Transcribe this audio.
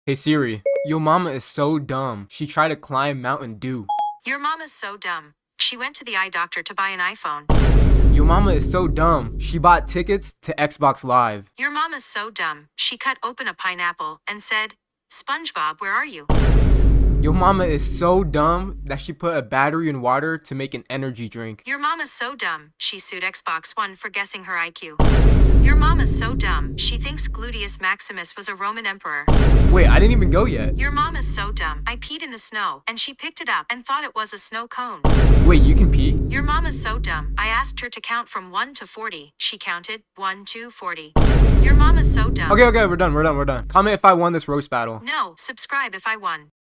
Hey Siri, your mama is so dumb. She tried to climb Mountain Dew. Your mama's so dumb. She went to the eye doctor to buy an iPhone. Your mama is so dumb. She bought tickets to Xbox Live. Your mama's so dumb. She cut open a pineapple and said, "SpongeBob, where are you?" Your mama is so dumb that she put a battery in water to make an energy drink. Your mama's so dumb. She sued Xbox One for guessing her IQ. Your mama's so dumb. She thinks Gluteus Maximus was a Roman emperor. Wait, I didn't even go yet. Your mama's so dumb. I peed in the snow and she picked it up and thought it was a snow cone. Wait, you can pee? Your mama's so dumb. I asked her to count from 1 to 40. She counted 1 to 40. Your mama's so dumb. Okay, we're done. Comment if I won this roast battle. No, subscribe if I won.